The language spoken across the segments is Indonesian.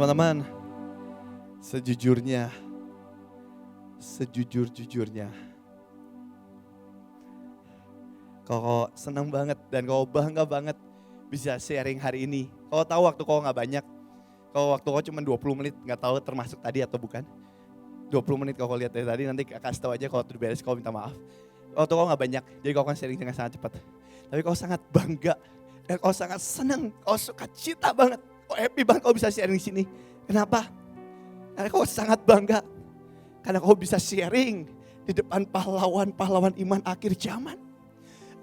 Teman-teman, sejujur-jujurnya, kau senang banget dan kau bangga banget bisa sharing hari ini. Kau tahu waktu kau gak banyak, waktu kau cuma 20 menit, gak tahu termasuk tadi atau bukan. 20 menit kau lihat dari tadi, nanti kasih tahu aja kalau udah beres kau minta maaf. Waktu kau gak banyak, jadi kau akan sharing dengan sangat cepat. Tapi kau sangat bangga dan kau sangat senang, kau suka cita banget. Kau happy banget kau bisa sharing di sini. Kenapa? Karena kau sangat bangga. Karena kau bisa sharing di depan pahlawan-pahlawan iman akhir zaman.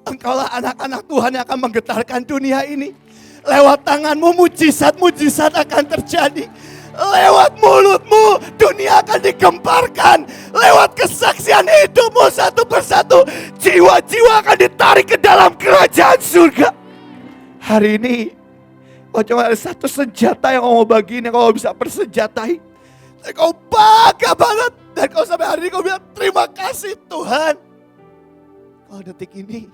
Engkaulah anak-anak Tuhan yang akan menggetarkan dunia ini. Lewat tanganmu mujizat-mujizat akan terjadi. Lewat mulutmu dunia akan digemparkan. Lewat kesaksian hidupmu satu persatu, jiwa-jiwa akan ditarik ke dalam kerajaan surga. Hari ini kau cuma ada satu senjata yang kau mau bagiin, yang kau bisa persenjatai. Dan kau bangga banget. Dan kau sampai hari ini kau bilang terima kasih Tuhan. Kalau detik ini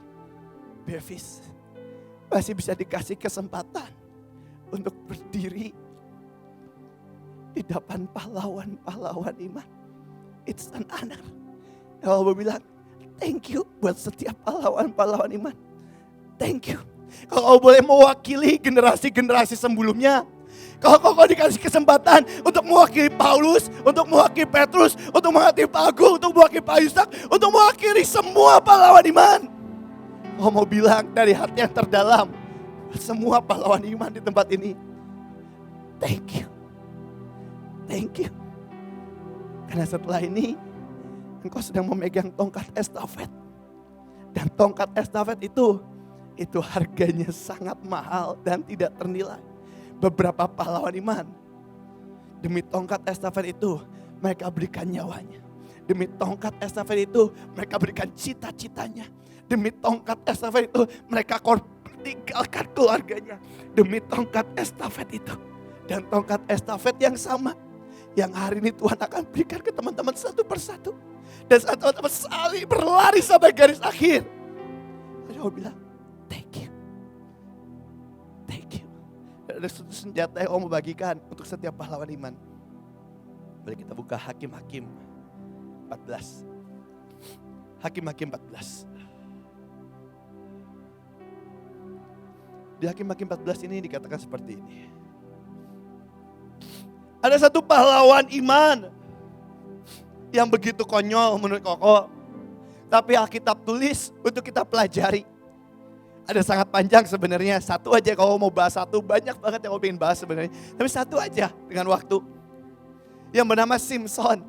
Bevis masih bisa dikasih kesempatan untuk berdiri di depan pahlawan-pahlawan iman. It's an honor. Kalau mau bilang thank you buat setiap pahlawan-pahlawan iman. Thank you. Kalau kau boleh mewakili generasi-generasi sebelumnya. Kalau kau dikasih kesempatan untuk mewakili Paulus, untuk mewakili Petrus, untuk mewakili Pak Agung, untuk mewakili Pak Yusak, untuk mewakili semua pahlawan iman. Kau mau bilang dari hati yang terdalam, semua pahlawan iman di tempat ini, thank you. Thank you. Karena setelah ini, engkau sedang memegang tongkat estafet. Dan tongkat estafet itu harganya sangat mahal dan tidak ternilai. Beberapa pahlawan iman, demi tongkat estafet itu, mereka berikan nyawanya. Demi tongkat estafet itu, mereka berikan cita-citanya. Demi tongkat estafet itu, mereka tinggalkan keluarganya. Demi tongkat estafet itu. Dan tongkat estafet yang sama, yang hari ini Tuhan akan berikan ke teman-teman satu persatu. Dan saat teman-teman saling berlari sampai garis akhir, saya bilang, thank you. Thank you. Ada satu senjata yang mau bagikan untuk setiap pahlawan iman. Mari kita buka Hakim-Hakim 14. Hakim-Hakim 14. Di Hakim-Hakim 14 ini dikatakan seperti ini. Ada satu pahlawan iman yang begitu konyol menurut Koko. Tapi Alkitab tulis untuk kita pelajari. Ada sangat panjang sebenarnya. Satu aja kalau mau bahas satu, banyak banget yang mau pengen bahas sebenarnya. Tapi satu aja dengan waktu. Yang bernama Simson.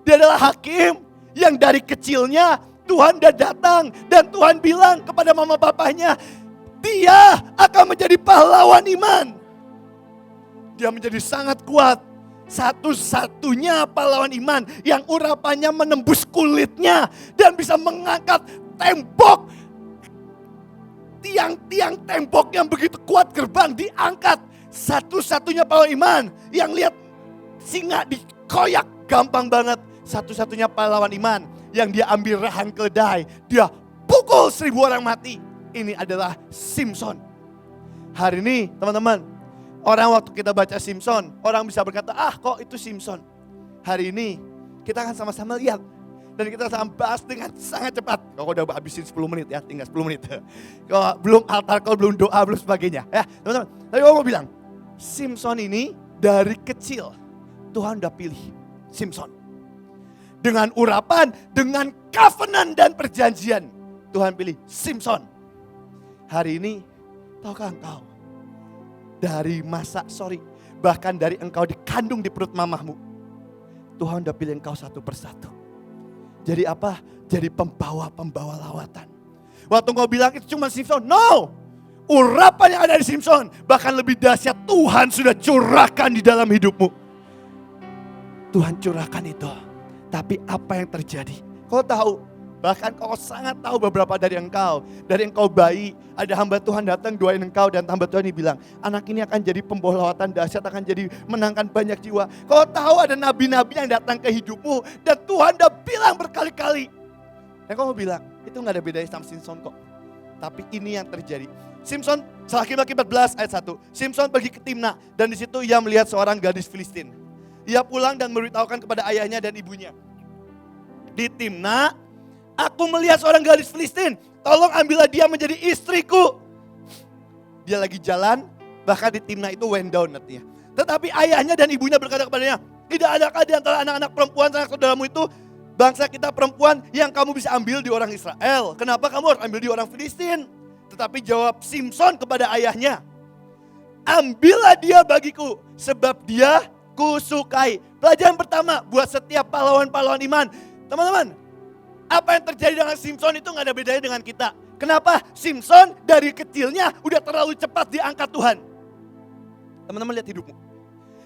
Dia adalah hakim yang dari kecilnya Tuhan udah datang. Dan Tuhan bilang kepada mama papanya, dia akan menjadi pahlawan iman. Dia menjadi sangat kuat. Satu-satunya pahlawan iman yang urapannya menembus kulitnya. Dan bisa mengangkat tembok. Tiang-tiang tembok yang begitu kuat gerbang diangkat. Satu-satunya pahlawan iman yang lihat singa dikoyak gampang banget. Satu-satunya pahlawan iman yang dia ambil rehan keledai. Dia pukul 1000 orang mati. Ini adalah Simson. Hari ini teman-teman, orang waktu kita baca Simson, orang bisa berkata, kok itu Simson. Hari ini kita akan sama-sama lihat. Dan kita akan bahas dengan sangat cepat. Kalau udah habisin 10 menit ya, tinggal 10 menit. Kalau belum altar call, belum doa, belum sebagainya. Ya teman-teman, tapi aku mau bilang, Simson ini dari kecil Tuhan udah pilih Simson. Dengan urapan, dengan covenant dan perjanjian. Tuhan pilih Simson. Hari ini, tahukah engkau? Bahkan dari engkau dikandung di perut mamahmu. Tuhan udah pilih engkau satu persatu. Jadi apa? Jadi pembawa-pembawa lawatan. Waktu engkau bilang itu cuma Simson. No! Urapan yang ada di Simson. Bahkan lebih dahsyat Tuhan sudah curahkan di dalam hidupmu. Tuhan curahkan itu. Tapi apa yang terjadi? Kau tahu? Bahkan kau sangat tahu beberapa dari engkau. Dari engkau bayi, ada hamba Tuhan datang doain engkau. Dan hamba Tuhan ini bilang, anak ini akan jadi pembawa lawatan dahsyat, akan jadi menangkan banyak jiwa. Kau tahu ada nabi-nabi yang datang ke hidupmu. Dan Tuhan udah bilang berkali-kali. Dan kau bilang, itu gak ada bedanya sama Simson kok. Tapi ini yang terjadi. Simson, Laki-Laki 14 ayat 1. Simson pergi ke Timna dan di situ ia melihat seorang gadis Filistin. Ia pulang dan memberitahukan kepada ayahnya dan ibunya. Di Timna, aku melihat seorang gadis Filistin. Tolong ambillah dia menjadi istriku. Dia lagi jalan, bahkan di Timna itu went down artinya. Tetapi ayahnya dan ibunya berkata kepadanya, tidak adakah di antara anak-anak perempuan saudaramu itu bangsa kita perempuan yang kamu bisa ambil di orang Israel? Kenapa kamu harus ambil di orang Filistin? Tetapi jawab Simson kepada ayahnya, ambillah dia bagiku sebab dia kusukai. Pelajaran pertama buat setiap pahlawan-pahlawan iman. Teman-teman, apa yang terjadi dengan Simson itu gak ada bedanya dengan kita. Kenapa? Simson dari kecilnya udah terlalu cepat diangkat Tuhan. Teman-teman lihat hidupmu.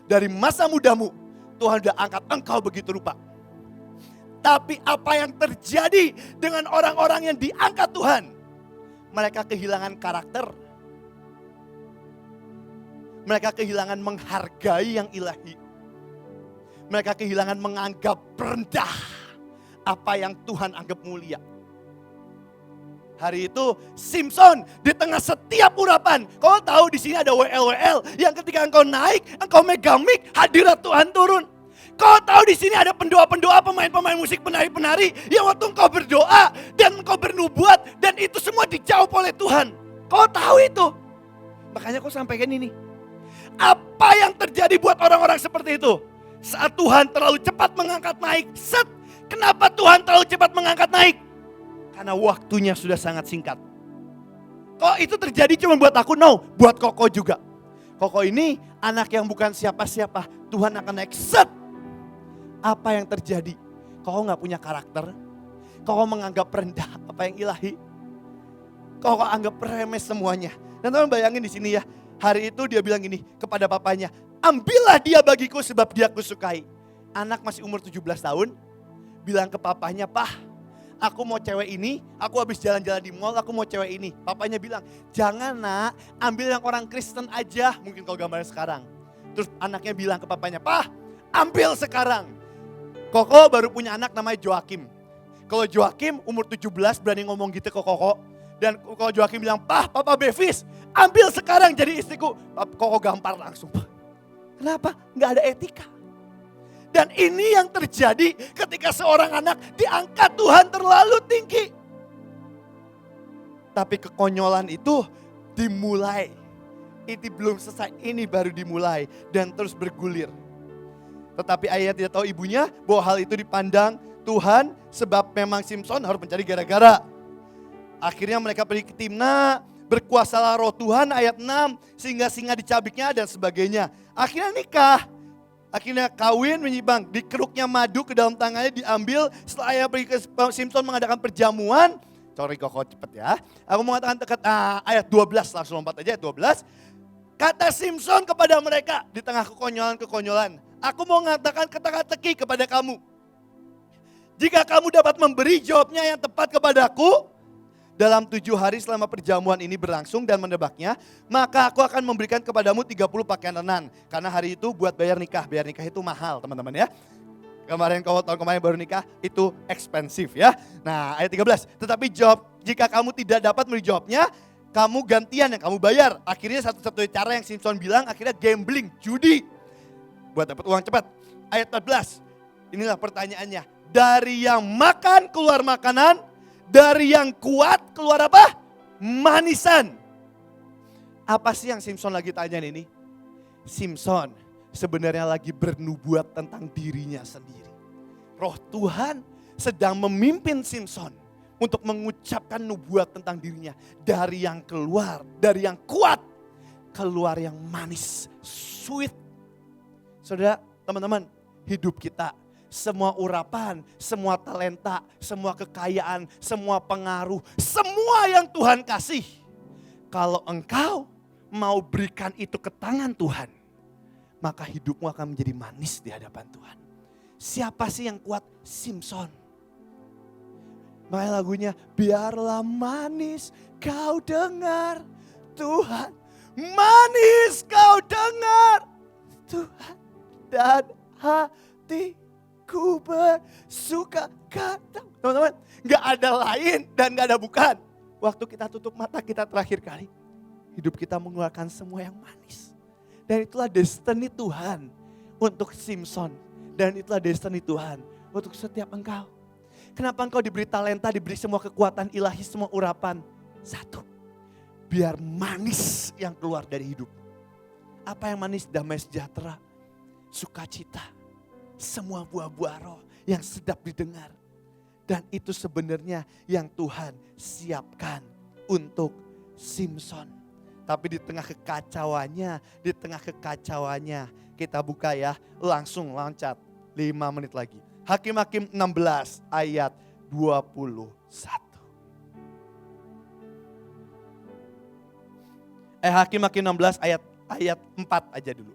Dari masa mudamu, Tuhan udah angkat engkau begitu rupa. Tapi apa yang terjadi dengan orang-orang yang diangkat Tuhan? Mereka kehilangan karakter. Mereka kehilangan menghargai yang ilahi. Mereka kehilangan menganggap rendah apa yang Tuhan anggap mulia. Hari itu Simson di tengah setiap urapan. Kau tahu di sini ada WL yang ketika engkau naik, engkau megang mic, hadirat Tuhan turun. Kau tahu di sini ada pendoa-pendoa, pemain-pemain musik, penari-penari yang waktu engkau berdoa dan engkau bernubuat dan itu semua dijawab oleh Tuhan. Kau tahu itu. Makanya kau sampaikan ini. Apa yang terjadi buat orang-orang seperti itu? Saat Tuhan terlalu cepat mengangkat naik, kenapa Tuhan terlalu cepat mengangkat naik? Karena waktunya sudah sangat singkat. Kok itu terjadi cuma buat aku? No, buat Koko juga. Koko ini anak yang bukan siapa-siapa. Tuhan akan naik Apa yang terjadi? Koko gak punya karakter. Koko menganggap rendah apa yang ilahi. Koko anggap remeh semuanya. Dan teman bayangin di sini ya. Hari itu dia bilang gini kepada papanya. Ambillah dia bagiku sebab dia kusukai. Anak masih umur 17 tahun. Bilang ke papanya, Pah, aku mau cewek ini, aku habis jalan-jalan di mall, aku mau cewek ini. Papanya bilang, jangan nak, ambil yang orang Kristen aja. Mungkin kau gambarnya sekarang. Terus anaknya bilang ke papanya, Pah, ambil sekarang. Koko baru punya anak namanya Joakim. Kalau Joakim umur 17 berani ngomong gitu ke Koko. Dan kalau Joakim bilang, Pah, Papa Bevis, ambil sekarang jadi istriku. Koko gampar langsung. Kenapa? Gak ada etika. Dan ini yang terjadi ketika seorang anak diangkat Tuhan terlalu tinggi. Tapi kekonyolan itu dimulai. Ini belum selesai, ini baru dimulai. Dan terus bergulir. Tetapi ayah tidak tahu ibunya bahwa hal itu dipandang Tuhan. Sebab memang Simson harus mencari gara-gara. Akhirnya mereka pergi ke Timna. Berkuasalah roh Tuhan ayat 6. Sehingga singa dicabiknya dan sebagainya. Akhirnya nikah. Akhirnya kawin menyimpang, dikeruknya madu ke dalam tangannya diambil. Setelah ayah pergi ke Simson mengadakan perjamuan. Sorry Koko cepet ya. Aku mengatakan ayat 12, langsung lompat aja ayat 12. Kata Simson kepada mereka di tengah kekonyolan-kekonyolan. Aku mau mengatakan teka-teki kepada kamu. Jika kamu dapat memberi jawabnya yang tepat kepadaku. Dalam 7 hari selama perjamuan ini berlangsung dan menebaknya, maka aku akan memberikan kepadamu 30 pakaian lenan. Karena hari itu buat bayar nikah itu mahal teman-teman ya. Kemarin tahun kemarin baru nikah itu expensive ya. Nah ayat 13, tetapi jika kamu tidak dapat memberi jawabnya, kamu gantian yang kamu bayar. Akhirnya satu-satunya cara yang Simson bilang akhirnya gambling, judi. Buat dapat uang cepat. Ayat 14, inilah pertanyaannya. Dari yang makan keluar makanan, dari yang kuat keluar apa? Manisan. Apa sih yang Simson lagi tanyain ini? Simson sebenarnya lagi bernubuat tentang dirinya sendiri. Roh Tuhan sedang memimpin Simson untuk mengucapkan nubuat tentang dirinya. Dari yang keluar, dari yang kuat, keluar yang manis, sweet. Saudara, teman-teman, hidup kita. Semua urapan, semua talenta, semua kekayaan, semua pengaruh, semua yang Tuhan kasih. Kalau engkau mau berikan itu ke tangan Tuhan, maka hidupmu akan menjadi manis di hadapan Tuhan. Siapa sih yang kuat? Simson. Makanya lagunya, biarlah manis kau dengar Tuhan. Manis kau dengar Tuhan dan hati. Ku bersuka kata. Teman-teman, gak ada lain dan gak ada bukan. waktu kita tutup mata kita terakhir kali, hidup kita mengeluarkan semua yang manis. Dan itulah destiny Tuhan untuk Simpson. Dan itulah destiny Tuhan untuk setiap engkau. Kenapa engkau diberi talenta, diberi semua kekuatan ilahi, semua urapan? Satu, biar manis yang keluar dari hidup. Apa yang manis? Damai sejahtera, sukacita, semua buah-buah roh yang sedap didengar. Dan itu sebenarnya yang Tuhan siapkan untuk Simpson. Tapi di tengah kekacauannya, kita buka ya, langsung loncat 5 menit lagi. Hakim-Hakim 16 ayat 21. Hakim-Hakim 16 ayat 4 aja dulu.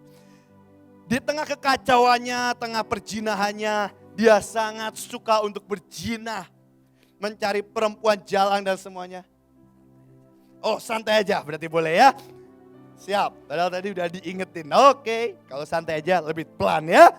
Di tengah kekacauannya, tengah perjinahannya, dia sangat suka untuk berjinah. Mencari perempuan jalan dan semuanya. Oh, santai aja berarti boleh ya. Siap, padahal tadi udah diingetin. Oke, kalau santai aja lebih pelan ya.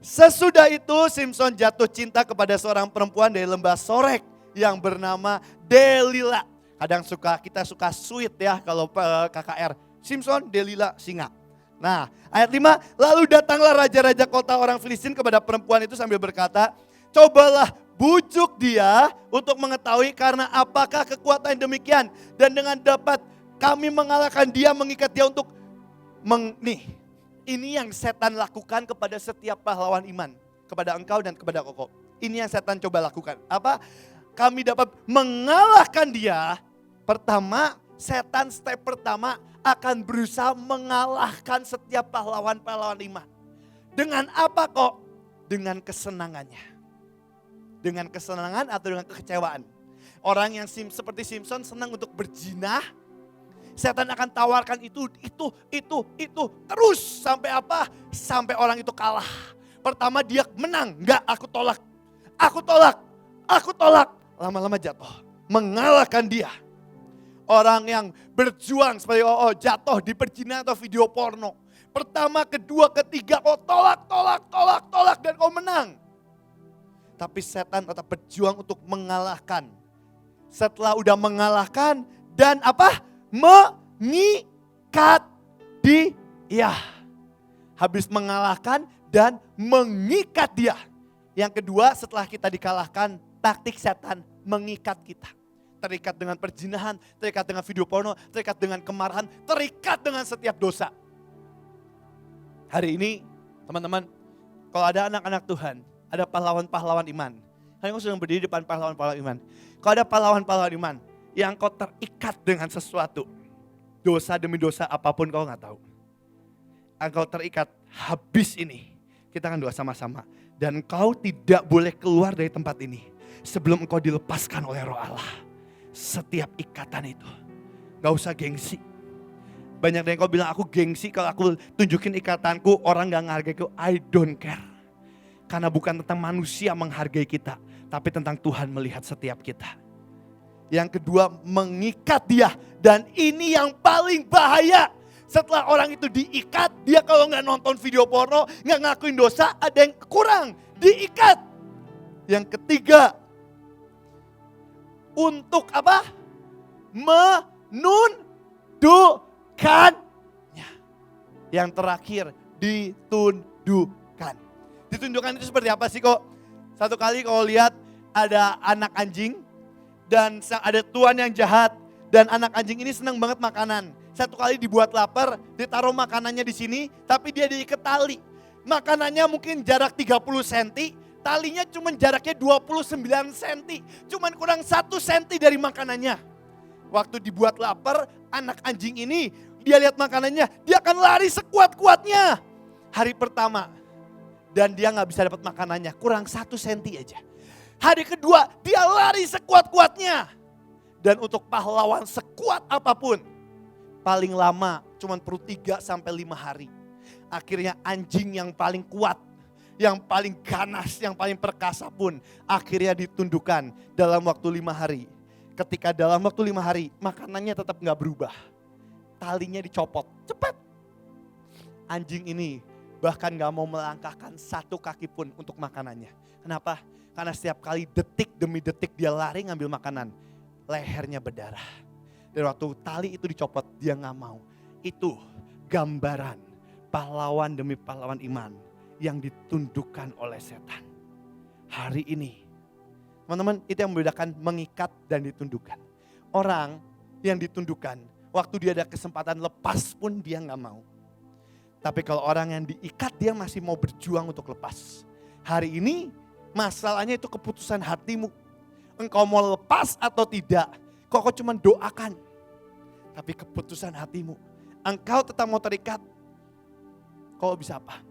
Sesudah itu Simpson jatuh cinta kepada seorang perempuan dari lembah Sorek yang bernama Delila. Kadang kita suka sweet ya kalau KKR. Simpson, Delila, singa. Nah, ayat 5, lalu datanglah raja-raja kota orang Filistin kepada perempuan itu sambil berkata, cobalah bujuk dia untuk mengetahui karena apakah kekuatan demikian. Dan dengan dapat kami mengalahkan dia, mengikat dia untuk ini yang setan lakukan kepada setiap pahlawan iman. Kepada engkau dan kepada Koko. Ini yang setan coba lakukan. Apa? Kami dapat mengalahkan dia. Pertama, setan step pertama akan berusaha mengalahkan setiap pahlawan-pahlawan iman. Dengan apa kok? Dengan kesenangannya. Dengan kesenangan atau dengan kekecewaan. Orang yang seperti Simpson senang untuk berjinah. Setan akan tawarkan itu terus sampai apa? Sampai orang itu kalah. Pertama dia menang, enggak aku tolak. Lama-lama jatuh, mengalahkan dia. Orang yang berjuang seperti jatuh di perzinahan atau video porno. Pertama, kedua, ketiga kau tolak dan kau menang. Tapi setan tetap berjuang untuk mengalahkan. Setelah udah mengalahkan dan apa? Mengikat dia. Habis mengalahkan dan mengikat dia. Yang kedua setelah kita dikalahkan, taktik setan mengikat kita. Terikat dengan perzinahan, terikat dengan video porno, terikat dengan kemarahan, terikat dengan setiap dosa. Hari ini teman-teman, kalau ada anak-anak Tuhan, ada pahlawan-pahlawan iman. Kalian sedang berdiri di depan pahlawan-pahlawan iman. Kalau ada pahlawan-pahlawan iman, yang kau terikat dengan sesuatu. Dosa demi dosa apapun kau gak tahu. Engkau terikat habis ini. Kita akan doa sama-sama. Dan kau tidak boleh keluar dari tempat ini. Sebelum engkau dilepaskan oleh Roh Allah. Setiap ikatan itu. Gak usah gengsi. Banyak dari kau bilang aku gengsi kalau aku tunjukin ikatanku. Orang gak menghargaiku. I don't care. Karena bukan tentang manusia menghargai kita. Tapi tentang Tuhan melihat setiap kita. Yang kedua, mengikat dia. Dan ini yang paling bahaya. Setelah orang itu diikat, dia kalau nggak nonton video porno, nggak ngakuin dosa, ada yang kurang. Diikat. Yang ketiga, untuk apa? Menundukkannya. Yang terakhir, ditundukkan. Ditundukkan itu seperti apa sih kok? Satu kali kalau lihat ada anak anjing, dan ada tuan yang jahat. Dan anak anjing ini senang banget makanan. Satu kali dibuat lapar, ditaruh makanannya di sini. Tapi dia diikat tali. Makanannya mungkin jarak 30 cm. Talinya cuma jaraknya 29 cm. Cuman kurang 1 cm dari makanannya. Waktu dibuat lapar, anak anjing ini, dia lihat makanannya. Dia akan lari sekuat-kuatnya. Hari pertama. Dan dia gak bisa dapat makanannya. Kurang 1 cm aja. Hari kedua dia lari sekuat-kuatnya. Dan untuk pahlawan sekuat apapun. Paling lama cuma perlu 3-5 hari. Akhirnya anjing yang paling kuat. Yang paling ganas, yang paling perkasa pun. Akhirnya ditundukkan dalam waktu 5 hari. Ketika dalam waktu 5 hari makanannya tetap gak berubah. Talinya dicopot, cepat. Anjing ini bahkan gak mau melangkahkan 1 kaki pun untuk makanannya. Kenapa? Karena setiap kali detik demi detik dia lari ngambil makanan. lehernya berdarah. Dan waktu tali itu dicopot, dia gak mau. Itu gambaran pahlawan demi pahlawan iman yang ditundukkan oleh setan. Hari ini, teman-teman, itu yang membedakan mengikat dan ditundukkan. Orang yang ditundukkan, waktu dia ada kesempatan lepas pun dia gak mau. Tapi kalau orang yang diikat, dia masih mau berjuang untuk lepas. Hari ini, masalahnya itu keputusan hatimu. Engkau mau lepas atau tidak, kau cuma doakan. Tapi keputusan hatimu, engkau tetap mau terikat, kau bisa apa?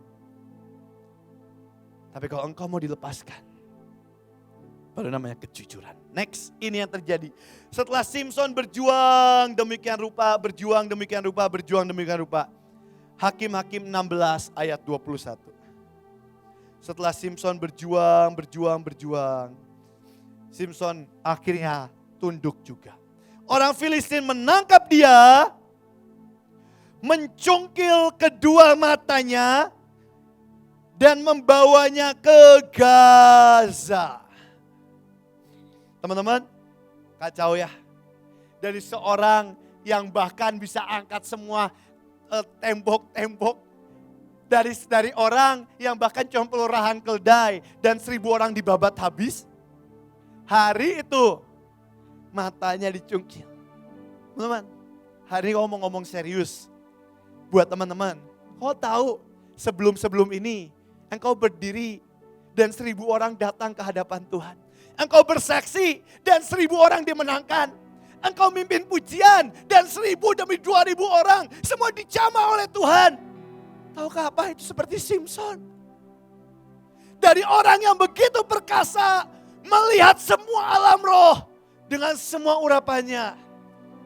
Tapi kalau engkau mau dilepaskan, baru namanya kejujuran. Next, ini yang terjadi. Setelah Simson berjuang demikian rupa, berjuang demikian rupa. Hakim-Hakim 16 ayat 21. Setelah Simson berjuang, Simson akhirnya tunduk juga. Orang Filistin menangkap dia, mencungkil kedua matanya, dan membawanya ke Gaza. Teman-teman, kacau ya. Dari seorang yang bahkan bisa angkat semua tembok-tembok. Dari orang yang bahkan cuma pelurahan keldai dan 1.000 orang dibabat habis. Hari itu matanya dicungkil. Teman-teman, hari ini ngomong serius. Buat teman-teman, kau tahu sebelum ini engkau berdiri dan 1.000 orang datang ke hadapan Tuhan. Engkau bersaksi dan 1.000 orang dimenangkan. Engkau mimpin pujian dan 1.000 demi 2.000 orang semua dijamah oleh Tuhan. Tahukah apa itu seperti Simson? Dari orang yang begitu perkasa, melihat semua alam roh dengan semua urapannya.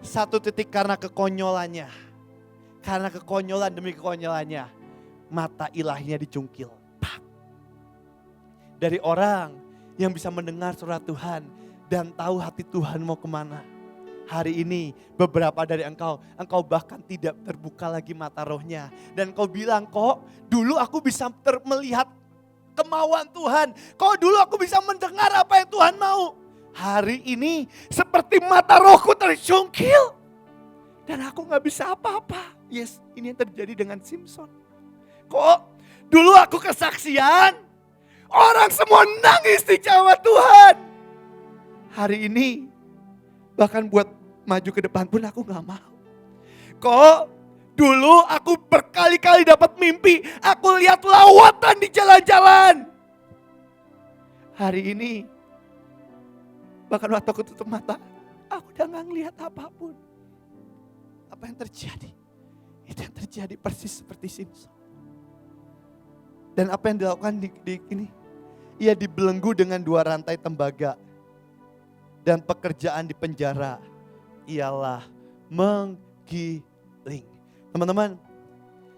Satu titik karena kekonyolannya. Karena kekonyolan demi kekonyolannya, mata ilahinya dicungkil. Dari orang yang bisa mendengar suara Tuhan dan tahu hati Tuhan mau kemana. Hari ini beberapa dari engkau bahkan tidak terbuka lagi mata rohnya. Dan kau bilang, kok dulu aku bisa melihat kemauan Tuhan. Kok dulu aku bisa mendengar apa yang Tuhan mau. Hari ini seperti mata rohku tercungkil. Dan aku gak bisa apa-apa. Yes, ini yang terjadi dengan Simson. Kok dulu aku kesaksian. Orang semua nangis di cawan Tuhan. Hari ini bahkan buat maju ke depan pun aku gak mau. Kok dulu aku berkali-kali dapat mimpi. Aku lihat lawatan di jalan-jalan. Hari ini bahkan waktu aku tutup mata, aku udah gak ngelihat apapun. Apa yang terjadi? Itu yang terjadi persis seperti Simson. Dan apa yang dilakukan di ini? Ia dibelenggu dengan 2 rantai tembaga. Dan pekerjaan di penjara ialah menggiling. Teman-teman,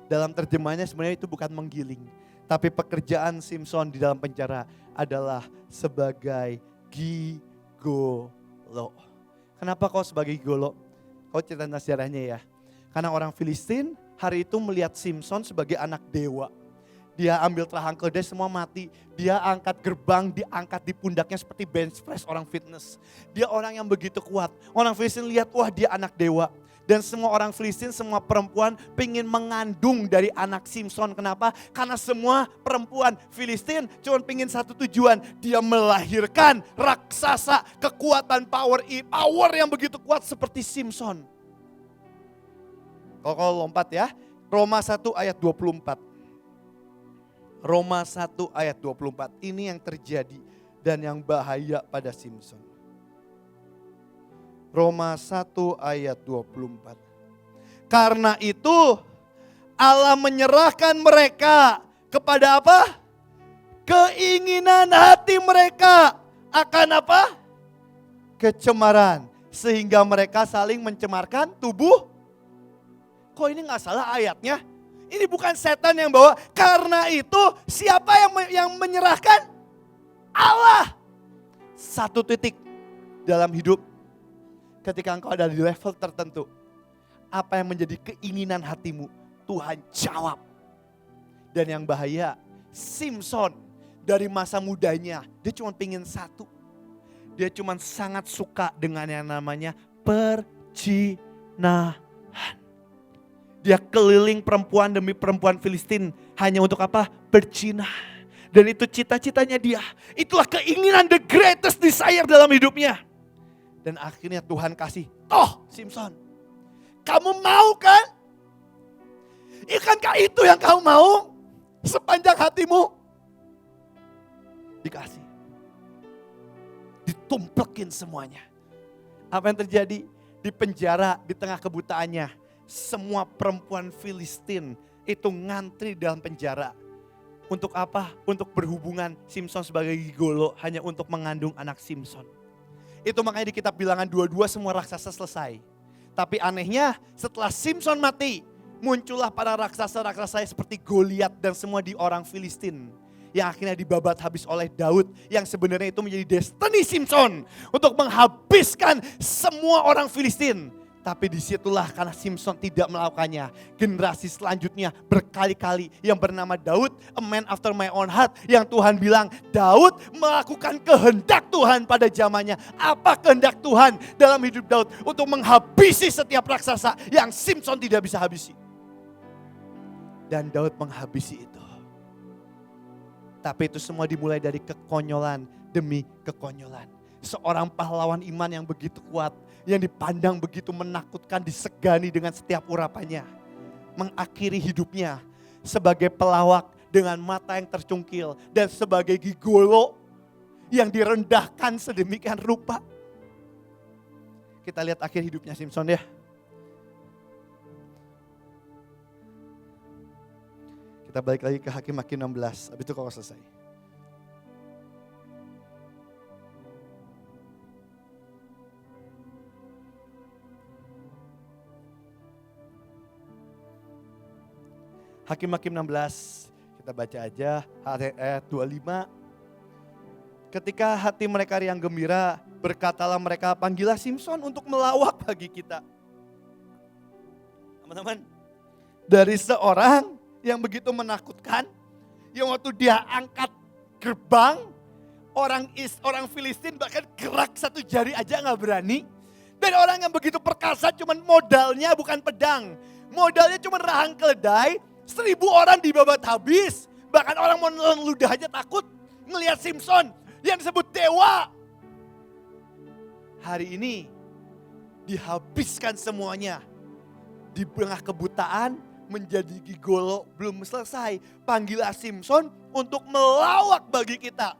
dalam terjemahnya sebenarnya itu bukan menggiling. Tapi pekerjaan Simson di dalam penjara adalah sebagai gigolo. Kenapa kau sebagai gigolo? Kau cerita sejarahnya ya. Karena orang Filistin hari itu melihat Simson sebagai anak dewa. Dia ambil terahang keledai semua mati. Dia angkat gerbang, diangkat di pundaknya seperti bench press orang fitness. Dia orang yang begitu kuat. Orang Filistin lihat, wah dia anak dewa. Dan semua orang Filistin, semua perempuan pengen mengandung dari anak Simson. Kenapa? Karena semua perempuan Filistin cuma pengen satu tujuan. Dia melahirkan raksasa, kekuatan power yang begitu kuat seperti Simson. Kalau lompat ya, Roma 1 ayat 24. Roma 1 ayat 24. Ini yang terjadi dan yang bahaya pada Simson. Roma 1 ayat 24. Karena itu Allah menyerahkan mereka kepada apa? Keinginan hati mereka akan apa? Kecemaran. Sehingga mereka saling mencemarkan tubuh. Kok ini gak salah ayatnya? Ini bukan setan yang bawa. Karena itu siapa yang menyerahkan? Allah. Satu titik dalam hidup. Ketika engkau ada di level tertentu. Apa yang menjadi keinginan hatimu, Tuhan jawab. Dan yang bahaya, Simson dari masa mudanya, dia cuma pengen satu. Dia cuma sangat suka dengan yang namanya perzinahan. Dia keliling perempuan demi perempuan Filistin hanya untuk apa? Berzina. Dan itu cita-citanya dia. Itulah keinginan, the greatest desire dalam hidupnya. Dan akhirnya Tuhan kasih, Simson, kamu mau kan? Ikankah itu yang kamu mau? Sepanjang hatimu? Dikasih. Ditumplekin semuanya. Apa yang terjadi? Di penjara, di tengah kebutaannya, semua perempuan Filistin itu ngantri dalam penjara. Untuk apa? Untuk berhubungan Simson sebagai gigolo hanya untuk mengandung anak Simson. Itu makanya di kitab Bilangan 22 semua raksasa selesai. Tapi anehnya setelah Simson mati, muncullah para raksasa-raksasa seperti Goliat dan semua di orang Filistin. Yang akhirnya dibabat habis oleh Daud. Yang sebenarnya itu menjadi destiny Simson. Untuk menghabiskan semua orang Filistin. Tapi disitulah karena Simson tidak melakukannya. Generasi selanjutnya berkali-kali yang bernama Daud, a man after my own heart. Yang Tuhan bilang, Daud melakukan kehendak Tuhan pada zamannya. Apa kehendak Tuhan dalam hidup Daud? Untuk menghabisi setiap raksasa yang Simson tidak bisa habisi. Dan Daud menghabisi itu. Tapi itu semua dimulai dari kekonyolan demi kekonyolan. Seorang pahlawan iman yang begitu kuat, yang dipandang begitu menakutkan, disegani dengan setiap urapannya. Mengakhiri hidupnya sebagai pelawak dengan mata yang tercungkil. Dan sebagai gigolo yang direndahkan sedemikian rupa. Kita lihat akhir hidupnya Simson ya. Kita balik lagi ke Hakim-Hakim 16, habis itu kalau selesai. Hakim-Hakim 16, kita baca aja ayat 25. Ketika hati mereka riang gembira, berkatalah mereka, panggillah Simson untuk melawak bagi kita. Teman-teman, dari seorang yang begitu menakutkan, yang waktu dia angkat gerbang, orang Filistin bahkan gerak satu jari aja gak berani. Dan orang yang begitu perkasa cuman modalnya bukan pedang, modalnya cuma rahang keledai, 1000 orang dibabat habis. Bahkan orang mau nelen ludah aja takut ngelihat Simson yang disebut dewa. Hari ini dihabiskan semuanya di tengah kebutaan. Menjadi gigolo belum selesai. Panggillah Simson untuk melawak bagi kita.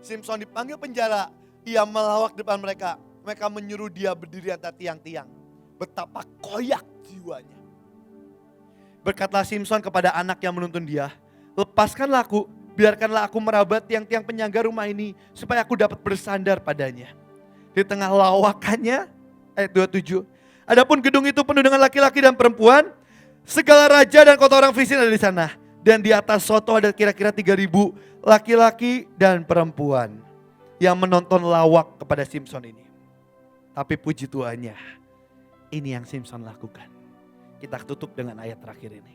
Simson dipanggil penjara. Ia melawak depan mereka. Mereka menyuruh dia berdiri antara tiang-tiang. Betapa koyak jiwanya. Berkatalah Simson kepada anak yang menuntun dia. Lepaskanlah aku. Biarkanlah aku merabat tiang-tiang penyangga rumah ini. Supaya aku dapat bersandar padanya. Di tengah lawakannya. Ayat 27. Adapun gedung itu penuh dengan laki-laki dan perempuan. Segala raja dan kota orang Filistin ada di sana. Dan di atas soto ada kira-kira 3.000 laki-laki dan perempuan. Yang menonton lawak kepada Simson ini. Tapi puji Tuhannya, ini yang Simson lakukan. Kita tutup dengan ayat terakhir ini.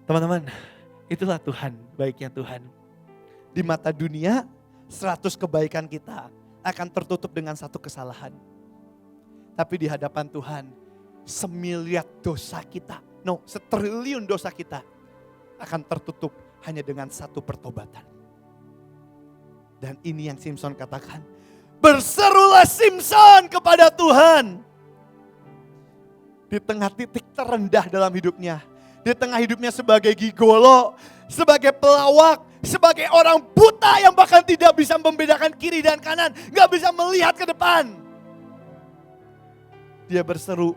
Teman-teman, itulah Tuhan, baiknya Tuhan. Di mata dunia, 100 kebaikan kita akan tertutup dengan satu kesalahan. Tapi di hadapan Tuhan, 1.000.000 dosa kita, 1.000.000.000 dosa kita akan tertutup hanya dengan satu pertobatan. Dan ini yang Simson katakan, berserulah Simson kepada Tuhan. Di tengah titik terendah dalam hidupnya, di tengah hidupnya sebagai gigolo, sebagai pelawak, sebagai orang buta yang bahkan tidak bisa membedakan kiri dan kanan, gak bisa melihat ke depan. Dia berseru.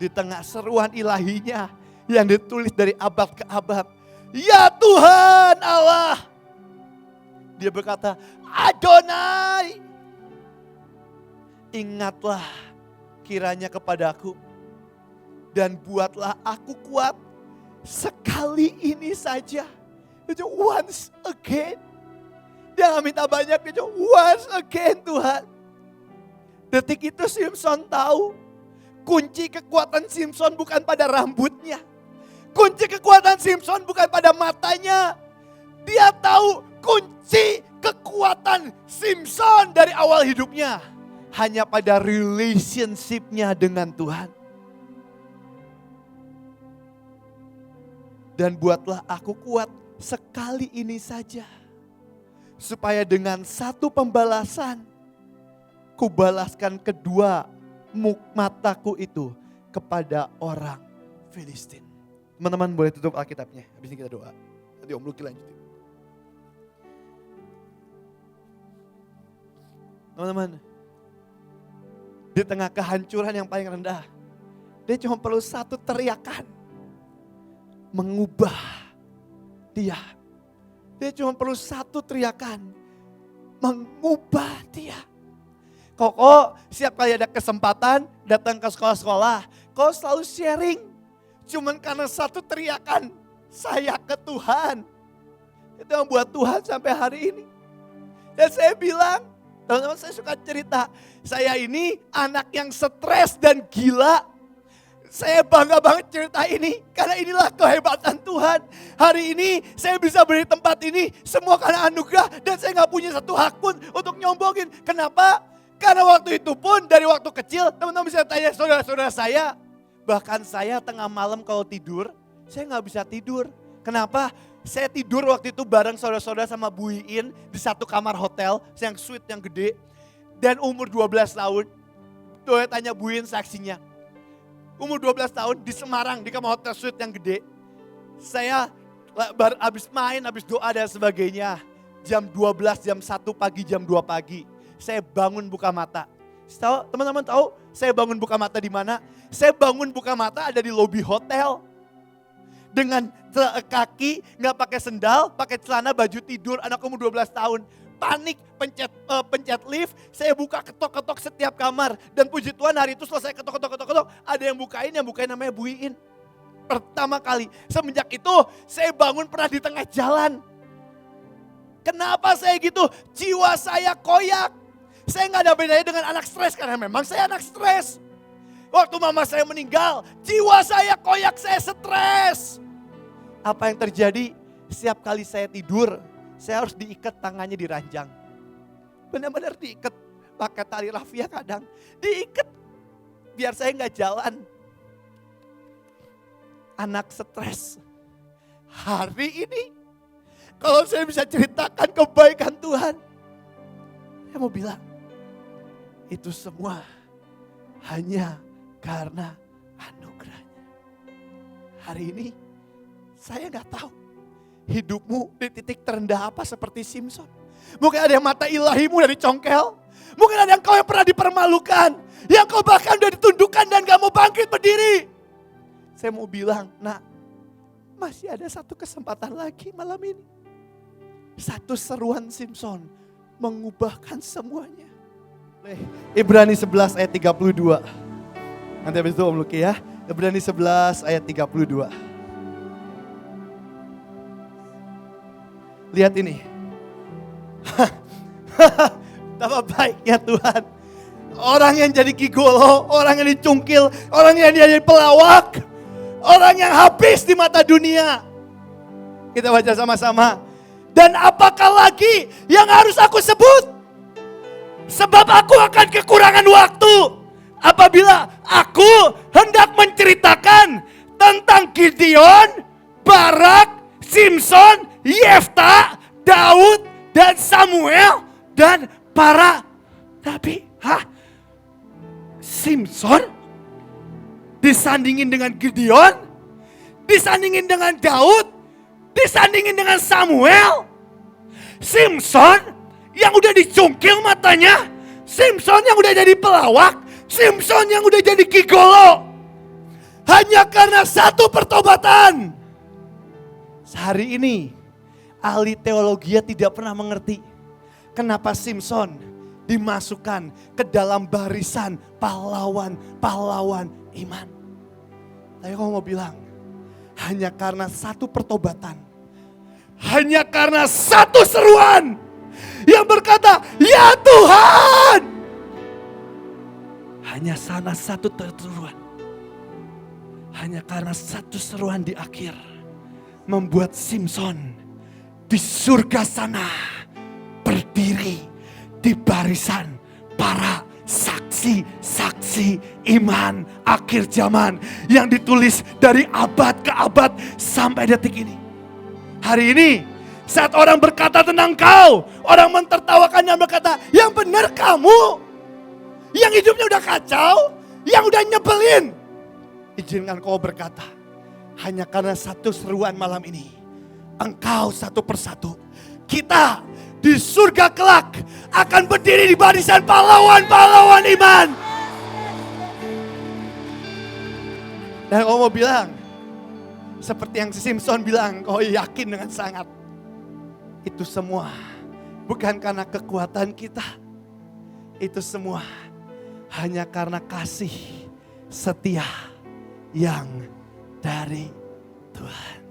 Di tengah seruan ilahinya yang ditulis dari abad ke abad. Ya Tuhan Allah. Dia berkata, Adonai. Ingatlah kiranya kepadaku. Dan buatlah aku kuat sekali ini saja. Once again. Dia gak minta banyak, dia once again Tuhan. Detik itu Simson tahu. Kunci kekuatan Simson bukan pada rambutnya. Kunci kekuatan Simson bukan pada matanya. Dia tahu kunci kekuatan Simpson dari awal hidupnya hanya pada relationship-nya dengan Tuhan. Dan buatlah aku kuat sekali ini saja, supaya dengan satu pembalasan, kubalaskan kedua mataku itu kepada orang Filistin. Teman-teman boleh tutup Alkitabnya, habis ini kita doa. Nanti Om Luki lanjutin. Teman-teman, di tengah kehancuran yang paling rendah, dia cuma perlu satu teriakan, mengubah dia. Dia cuma perlu satu teriakan, mengubah dia. Kok setiap kali ada kesempatan datang ke sekolah-sekolah, kau selalu sharing. Cuman karena satu teriakan, saya ke Tuhan. Itu yang buat Tuhan sampai hari ini. Dan saya bilang, teman-teman saya suka cerita, saya ini anak yang stres dan gila. Saya bangga banget cerita ini, karena inilah kehebatan Tuhan. Hari ini saya bisa beri tempat ini, semua karena anugerah. Dan saya gak punya satu hak pun untuk nyombongin. Kenapa? Karena waktu itu pun dari waktu kecil, teman-teman bisa tanya saudara-saudara saya. Bahkan saya tengah malam kalau tidur, saya gak bisa tidur. Kenapa? Saya tidur waktu itu bareng saudara-saudara sama Bu Iin di satu kamar hotel, yang suite yang gede. Dan umur 12 tahun, saya tanya Bu Iin saksinya. Umur 12 tahun di Semarang, di kamar hotel suite yang gede. Saya habis main, habis doa dan sebagainya. Jam 12, jam 1 pagi, jam 2 pagi. Saya bangun buka mata. Teman-teman tahu saya bangun buka mata di mana? Saya bangun buka mata ada di lobi hotel. Dengan kaki, gak pakai sendal, pakai celana, baju tidur, anak umur 12 tahun. Panik, pencet lift, saya buka ketok-ketok setiap kamar. Dan puji Tuhan hari itu selesai ketok-ketok, ada yang bukain namanya Bu Iin. Pertama kali, semenjak itu saya bangun pernah di tengah jalan. Kenapa saya gitu? Jiwa saya koyak. Saya gak ada bedanya dengan anak stres, karena memang saya anak stres. Waktu mama saya meninggal, jiwa saya koyak, saya stres. Apa yang terjadi? Setiap kali saya tidur, saya harus diikat tangannya di ranjang. Benar-benar diikat, pakai tali rafia kadang. Diikat, biar saya gak jalan. Anak stres. Hari ini, kalau saya bisa ceritakan kebaikan Tuhan, saya mau bilang, itu semua hanya karena anugerahnya. Hari ini saya gak tahu hidupmu di titik terendah apa seperti Simpson. Mungkin ada yang mata ilahimu udah dicongkel. Mungkin ada yang kau yang pernah dipermalukan. Yang kau bahkan udah ditundukkan dan gak mau bangkit berdiri. Saya mau bilang, nak, masih ada satu kesempatan lagi malam ini. Satu seruan Simpson mengubahkan semuanya. Ibrani 11 ayat 32. Nanti habis itu Om Luki ya. Ibrani 11 ayat 32. Lihat ini. Betapa baiknya Tuhan. Orang yang jadi gigolo, orang yang dicungkil, orang yang jadi pelawak, orang yang habis di mata dunia. Kita baca sama-sama. Dan apakah lagi yang harus aku sebut? Sebab aku akan kekurangan waktu apabila aku hendak menceritakan tentang Gideon, Barak, Simpson, Yefta, Daud, dan Samuel, dan para nabi. Simpson disandingin dengan Gideon, disandingin dengan Daud, disandingin dengan Samuel. Simpson yang udah dicungkil matanya, Simpson yang udah jadi pelawak, Simpson yang udah jadi gigolo. Hanya karena satu pertobatan. Hari ini, ahli teologi tidak pernah mengerti kenapa Simpson dimasukkan ke dalam barisan pahlawan-pahlawan iman. Tapi aku mau bilang, hanya karena satu pertobatan, hanya karena satu seruan yang berkata, ya Tuhan. Hanya sana satu seruan. Hanya karena satu seruan di akhir membuat Simpson di surga sana berdiri di barisan para saksi-saksi iman akhir zaman yang ditulis dari abad ke abad sampai detik ini. Hari ini saat orang berkata tentang kau, orang mentertawakan dan berkata, yang benar kamu, yang hidupnya udah kacau, yang udah nyebelin. Izinkan kau berkata, hanya karena satu seruan malam ini, engkau satu persatu, kita di surga kelak akan berdiri di barisan pahlawan-pahlawan iman. Dan kau mau bilang, seperti yang Simpson bilang, kau yakin dengan sangat. Itu semua bukan karena kekuatan kita. Itu semua hanya karena kasih setia yang dari Tuhan.